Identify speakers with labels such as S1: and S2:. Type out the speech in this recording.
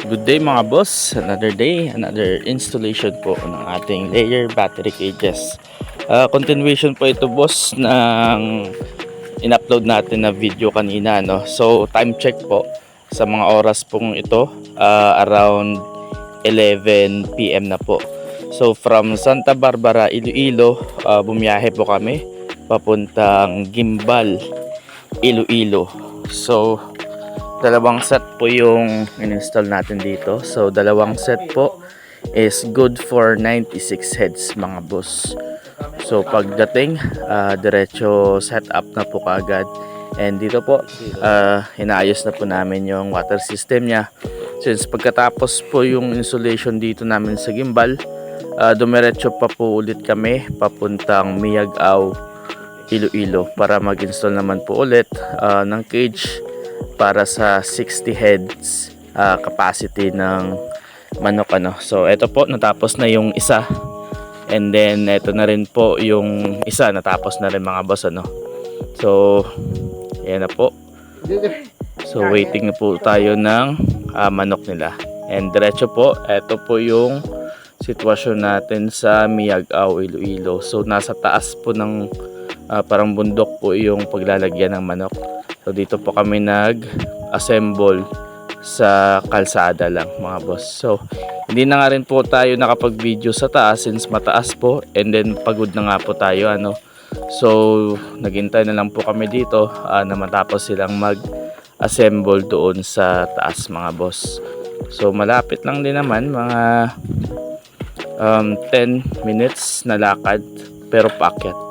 S1: Good day mga boss, another day, another installation po ng ating layer battery cages. Continuation po ito boss ng in-upload natin na video kanina, no? So time check po sa mga oras pong ito, around 11 PM na po. So from Santa Barbara, Iloilo, bumiyahe po kami papuntang Gimbal, Iloilo. So dalawang set po yung in-install natin dito. So dalawang set po is good for 96 heads mga boss. So pagdating diretso set up na po kagad. And dito po inaayos na po namin yung water system nya. Since pagkatapos po yung installation dito namin sa gimbal, dumiretso pa po ulit kami papuntang Miagao, Iloilo para mag-install naman po ulit ng cage para sa 60 heads capacity ng manok ano. So ito po, natapos na yung isa, and then ito na rin po yung isa, natapos na rin mga boss ano. So ayan na po. So waiting na po tayo ng manok nila, and diretso po, ito po yung sitwasyon natin sa Miagao, Iloilo. So nasa taas po ng parang bundok po yung paglalagyan ng manok. So dito po kami nag-assemble sa kalsada lang mga boss. So hindi na nga rin po tayo nakapag-video sa taas since mataas po, and then pagod na nga po tayo ano. So naghintay na lang po kami dito na matapos silang mag-assemble doon sa taas mga boss. So malapit lang din naman, mga 10 minutes na lakad pero paakyat.